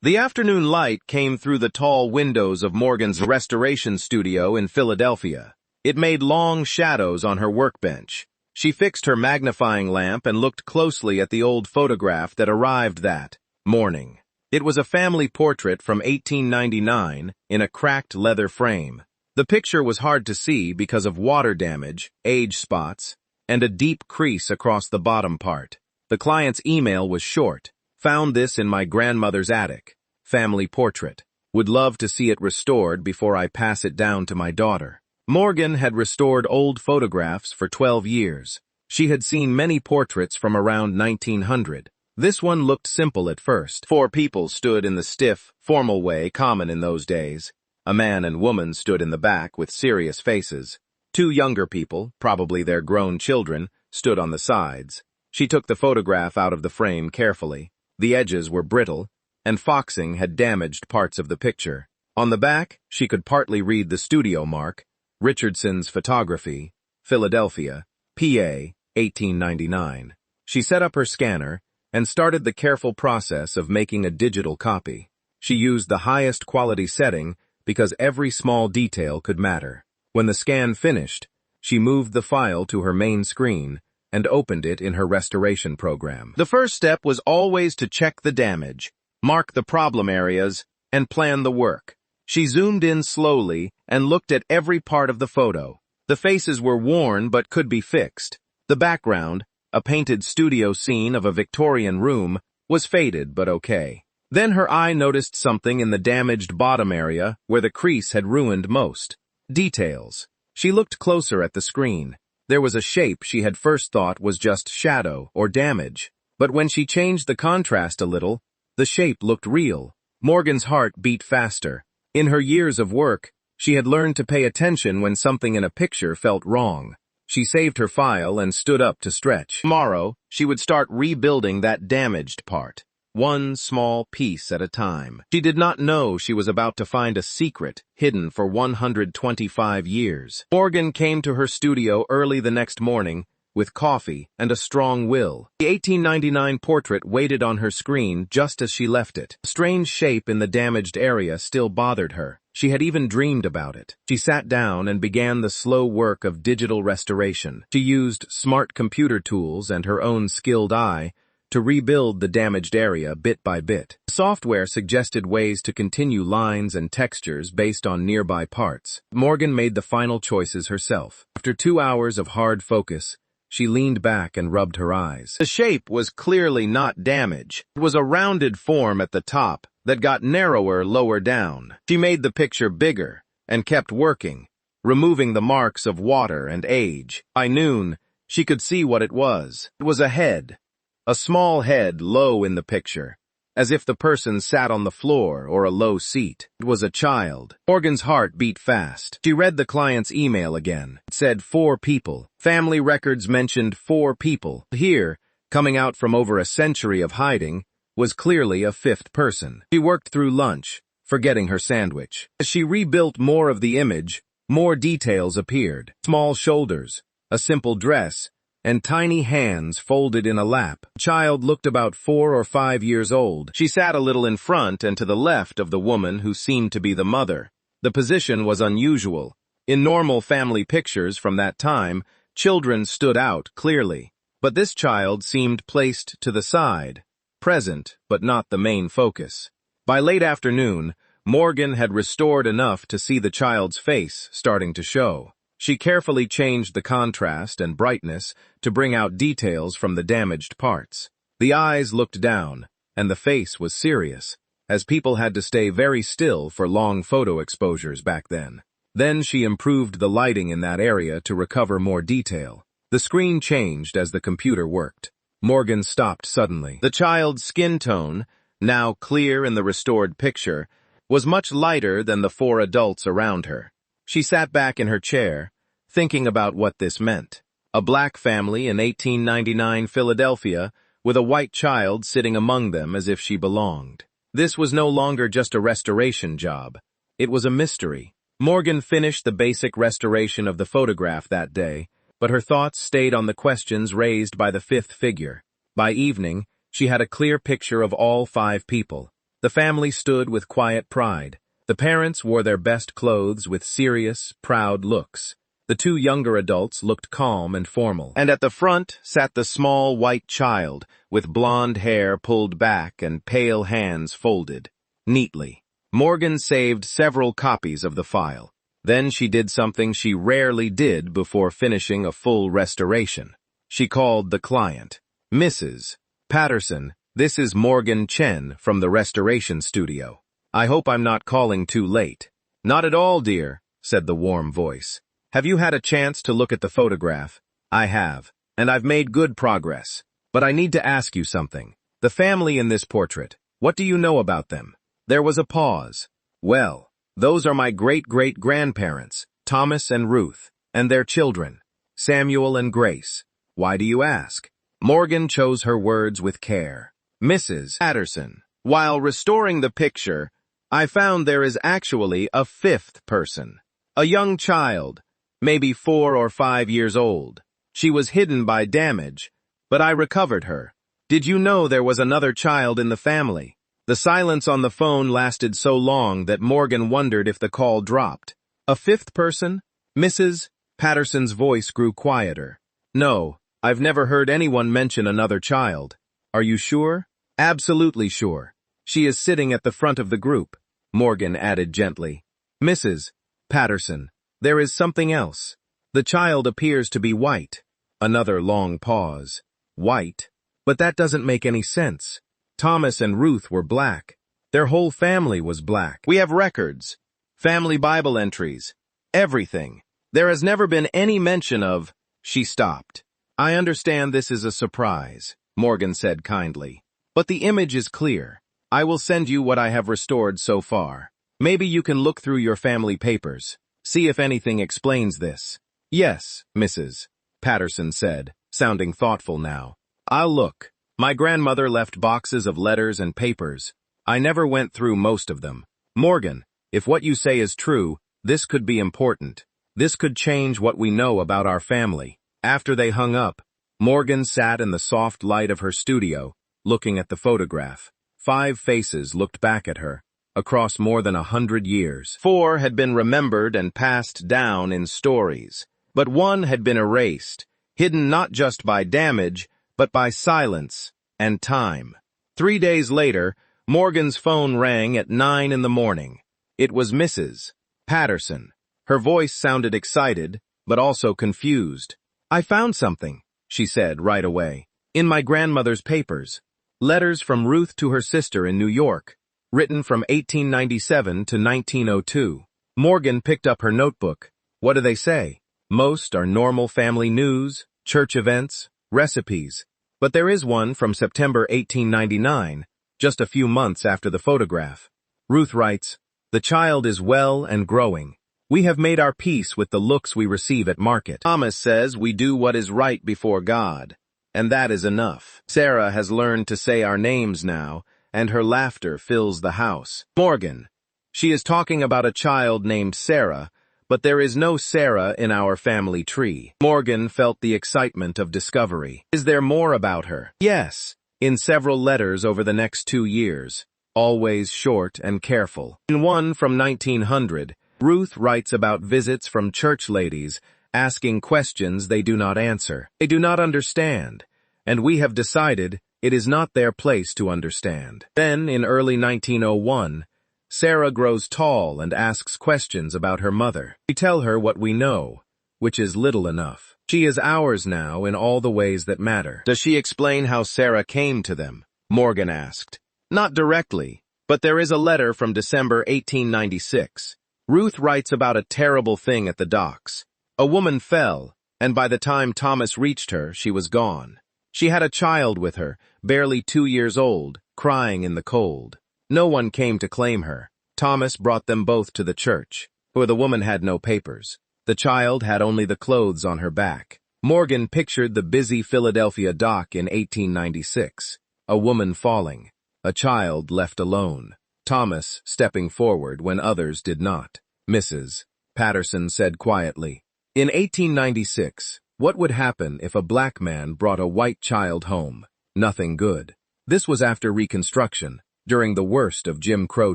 The afternoon light came through the tall windows of Morgan's restoration studio in Philadelphia. It made long shadows on her workbench. She fixed her magnifying lamp and looked closely at the old photograph that arrived that morning. It was a family portrait from 1899 in a cracked leather frame. The picture was hard to see because of water damage, age spots, and a deep crease across the bottom part. The client's email was short. Found this in my grandmother's attic. Family portrait. Would love to see it restored before I pass it down to my daughter. Morgan had restored old photographs for 12 years. She had seen many portraits from around 1900. This one looked simple at first. 4 people stood in the stiff, formal way common in those days. A man and woman stood in the back with serious faces. 2 younger people, probably their grown children, stood on the sides. She took the photograph out of the frame carefully. The edges were brittle, and foxing had damaged parts of the picture. On the back, she could partly read the studio mark, Richardson's Photography, Philadelphia, PA, 1899. She set up her scanner and started the careful process of making a digital copy. She used the highest quality setting because every small detail could matter. When the scan finished, she moved the file to her main screen and opened it in her restoration program. The first step was always to check the damage, mark the problem areas, and plan the work. She zoomed in slowly and looked at every part of the photo. The faces were worn but could be fixed. The background, a painted studio scene of a Victorian room, was faded but okay. Then her eye noticed something in the damaged bottom area where the crease had ruined most. Details. She looked closer at the screen. There was a shape she had first thought was just shadow or damage, but when she changed the contrast a little, the shape looked real. Morgan's heart beat faster. In her years of work, she had learned to pay attention when something in a picture felt wrong. She saved her file and stood up to stretch. Tomorrow, she would start rebuilding that damaged part, one small piece at a time. She did not know she was about to find a secret hidden for 125 years. Morgan came to her studio early the next morning with coffee and a strong will. The 1899 portrait waited on her screen just as she left it. A strange shape in the damaged area still bothered her. She had even dreamed about it. She sat down and began the slow work of digital restoration. She used smart computer tools and her own skilled eye to rebuild the damaged area bit by bit. Software suggested ways to continue lines and textures based on nearby parts. Morgan made the final choices herself. After 2 hours of hard focus, she leaned back and rubbed her eyes. The shape was clearly not damage. It was a rounded form at the top that got narrower lower down. She made the picture bigger and kept working, removing the marks of water and age. By noon, she could see what it was. It was a head. A small head low in the picture, as if the person sat on the floor or a low seat. It was a child. Morgan's heart beat fast. She read the client's email again. It said 4 people. Family records mentioned 4 people. Here, coming out from over a century of hiding, was clearly a 5th person. She worked through lunch, forgetting her sandwich. As she rebuilt more of the image, more details appeared. Small shoulders, a simple dress, and tiny hands folded in a lap. The child looked about 4 or 5 years old. She sat a little in front and to the left of the woman who seemed to be the mother. The position was unusual. In normal family pictures from that time, children stood out clearly. But this child seemed placed to the side, present but not the main focus. By late afternoon, Morgan had restored enough to see the child's face starting to show. She carefully changed the contrast and brightness to bring out details from the damaged parts. The eyes looked down, and the face was serious, as people had to stay very still for long photo exposures back then. Then she improved the lighting in that area to recover more detail. The screen changed as the computer worked. Morgan stopped suddenly. The child's skin tone, now clear in the restored picture, was much lighter than the 4 adults around her. She sat back in her chair, thinking about what this meant. A black family in 1899 Philadelphia, with a white child sitting among them as if she belonged. This was no longer just a restoration job. It was a mystery. Morgan finished the basic restoration of the photograph that day, but her thoughts stayed on the questions raised by the 5th figure. By evening, she had a clear picture of all 5 people. The family stood with quiet pride. The parents wore their best clothes with serious, proud looks. The two younger adults looked calm and formal. And at the front sat the small white child, with blonde hair pulled back and pale hands folded neatly. Morgan saved several copies of the file. Then she did something she rarely did before finishing a full restoration. She called the client. "Mrs. Patterson, this is Morgan Chen from the restoration studio. I hope I'm not calling too late." "Not at all, dear," said the warm voice. "Have you had a chance to look at the photograph?" "I have, and I've made good progress. But I need to ask you something. The family in this portrait, what do you know about them?" There was a pause. "Well, those are my great-great-grandparents, Thomas and Ruth, and their children, Samuel and Grace. Why do you ask?" Morgan chose her words with care. "Mrs. Patterson, while restoring the picture, I found there is actually a fifth person. A young child, maybe 4 or 5 years old. She was hidden by damage, but I recovered her. Did you know there was another child in the family?" The silence on the phone lasted so long that Morgan wondered if the call dropped. "A fifth person?" Mrs. Patterson's voice grew quieter. "No, I've never heard anyone mention another child." "Are you sure?" "Absolutely sure. She is sitting at the front of the group," Morgan added gently. "Mrs. Patterson, there is something else. The child appears to be white." Another long pause. "White? But that doesn't make any sense. Thomas and Ruth were black. Their whole family was black. We have records, family Bible entries, everything. There has never been any mention of—" She stopped. "I understand this is a surprise," Morgan said kindly. "But the image is clear. I will send you what I have restored so far. Maybe you can look through your family papers, see if anything explains this." "Yes, Mrs. Patterson said, sounding thoughtful now. "I'll look. My grandmother left boxes of letters and papers. I never went through most of them. Morgan, if what you say is true, this could be important. This could change what we know about our family." After they hung up, Morgan sat in the soft light of her studio, looking at the photograph. 5 faces looked back at her, across more than 100 years. 4 had been remembered and passed down in stories, but 1 had been erased, hidden not just by damage, but by silence and time. 3 days later, Morgan's phone rang at 9 in the morning. It was Mrs. Patterson. Her voice sounded excited, but also confused. "I found something," she said right away. "In my grandmother's papers. Letters from Ruth to her sister in New York, written from 1897 to 1902. Morgan picked up her notebook. "What do they say?" "Most are normal family news, church events, recipes. But there is one from September 1899, just a few months after the photograph. Ruth writes, 'The child is well and growing. We have made our peace with the looks we receive at market. Thomas says we do what is right before God, and that is enough. Sarah has learned to say our names now, and her laughter fills the house.' Morgan, she is talking about a child named Sarah, but there is no Sarah in our family tree." Morgan felt the excitement of discovery. "Is there more about her?" "Yes, in several letters over the next 2 years, always short and careful. In one from 1900, Ruth writes about visits from church ladies asking questions they do not answer. They do not understand, and we have decided it is not their place to understand. Then, in early 1901, Sarah grows tall and asks questions about her mother. We tell her what we know, which is little enough. She is ours now in all the ways that matter." "Does she explain how Sarah came to them?" Morgan asked. "Not directly, but there is a letter from December 1896. Ruth writes about a terrible thing at the docks. A woman fell, and by the time Thomas reached her, she was gone. She had a child with her, barely 2 years old, crying in the cold. No one came to claim her. Thomas brought them both to the church, for the woman had no papers. The child had only the clothes on her back." Morgan pictured the busy Philadelphia dock in 1896. A woman falling, a child left alone, Thomas stepping forward when others did not. Mrs. Patterson said quietly, "In 1896, what would happen if a black man brought a white child home? Nothing good. This was after Reconstruction. during the worst of Jim Crow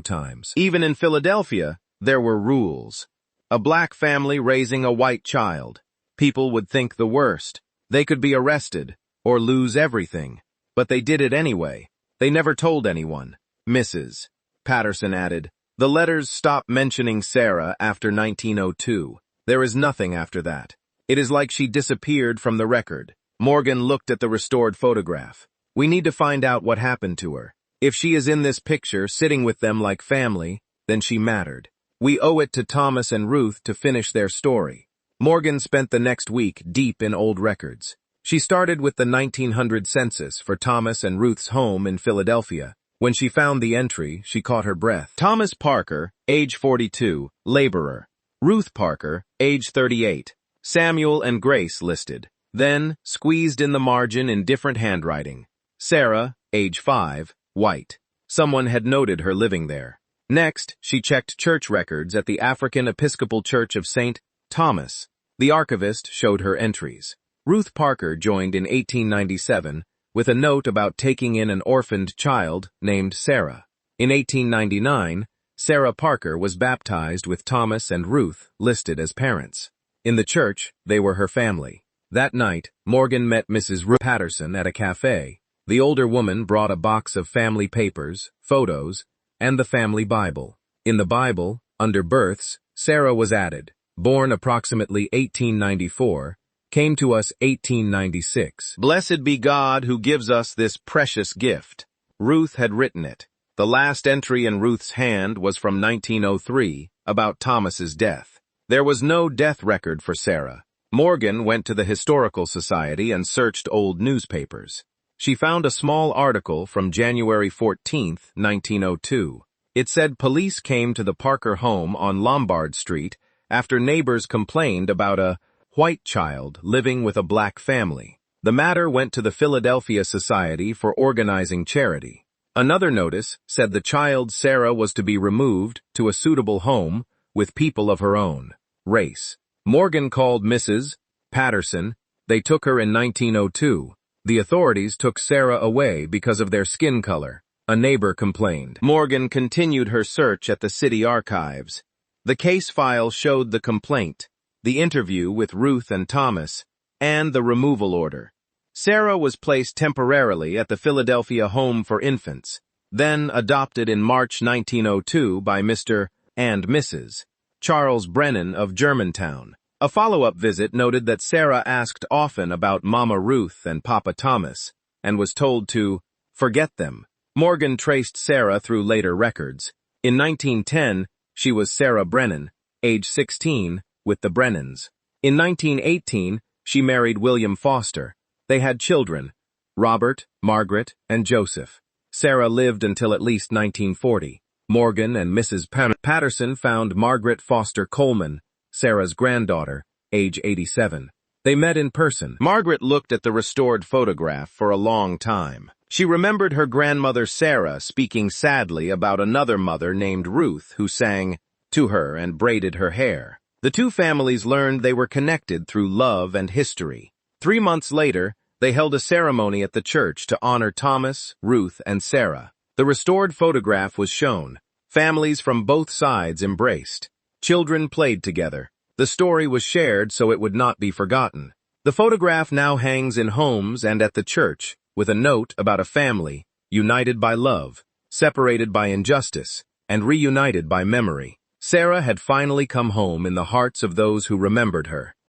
times. Even in Philadelphia, there were rules. A black family raising a white child. People would think the worst. They could be arrested or lose everything. But they did it anyway. They never told anyone. Mrs. Patterson added, "The letters stop mentioning Sarah after 1902. There is nothing after that. It is like she disappeared from the record." Morgan looked at the restored photograph. "We need to find out what happened to her. If she is in this picture, sitting with them like family, then she mattered. We owe it to Thomas and Ruth to finish their story." Morgan spent the next week deep in old records. She started with the 1900 census for Thomas and Ruth's home in Philadelphia. When she found the entry, she caught her breath. Thomas Parker, age 42, laborer. Ruth Parker, age 38. Samuel and Grace listed. Then, squeezed in the margin in different handwriting. Sarah, age 5, white. Someone had noted her living there. Next, she checked church records at the African Episcopal Church of St. Thomas. The archivist showed her entries. Ruth Parker joined in 1897 with a note about taking in an orphaned child named Sarah. In 1899, Sarah Parker was baptized with Thomas and Ruth listed as parents. In the church, they were her family. That night, Morgan met Mrs. Ruth Patterson at a cafe. The older woman brought a box of family papers, photos, and the family Bible. In the Bible, under births, Sarah was added, born approximately 1894, came to us 1896. "Blessed be God who gives us this precious gift." Ruth had written it. The last entry in Ruth's hand was from 1903, about Thomas's death. There was no death record for Sarah. Morgan went to the Historical Society and searched old newspapers. She found a small article from January 14, 1902. It said police came to the Parker home on Lombard Street after neighbors complained about a white child living with a black family. The matter went to the Philadelphia Society for Organizing Charity. Another notice said the child Sarah was to be removed to a suitable home with people of her own race. Morgan called Mrs. Patterson. They took her in 1902. The authorities took Sarah away because of their skin color. A neighbor complained. Morgan continued her search at the city archives. The case file showed the complaint, the interview with Ruth and Thomas, and the removal order. Sarah was placed temporarily at the Philadelphia Home for Infants, then adopted in March 1902 by Mr. and Mrs. Charles Brennan of Germantown. A follow-up visit noted that Sarah asked often about Mama Ruth and Papa Thomas, and was told to forget them. Morgan traced Sarah through later records. In 1910, she was Sarah Brennan, age 16, with the Brennans. In 1918, she married William Foster. They had children, Robert, Margaret, and Joseph. Sarah lived until at least 1940. Morgan and Mrs. Patterson found Margaret Foster Coleman, Sarah's granddaughter, age 87. They met in person. Margaret looked at the restored photograph for a long time. She remembered her grandmother Sarah speaking sadly about another mother named Ruth who sang to her and braided her hair. The two families learned they were connected through love and history. 3 months later, they held a ceremony at the church to honor Thomas, Ruth, and Sarah. The restored photograph was shown. Families from both sides embraced. Children played together. The story was shared so it would not be forgotten. The photograph now hangs in homes and at the church, with a note about a family, united by love, separated by injustice, and reunited by memory. Sarah had finally come home in the hearts of those who remembered her.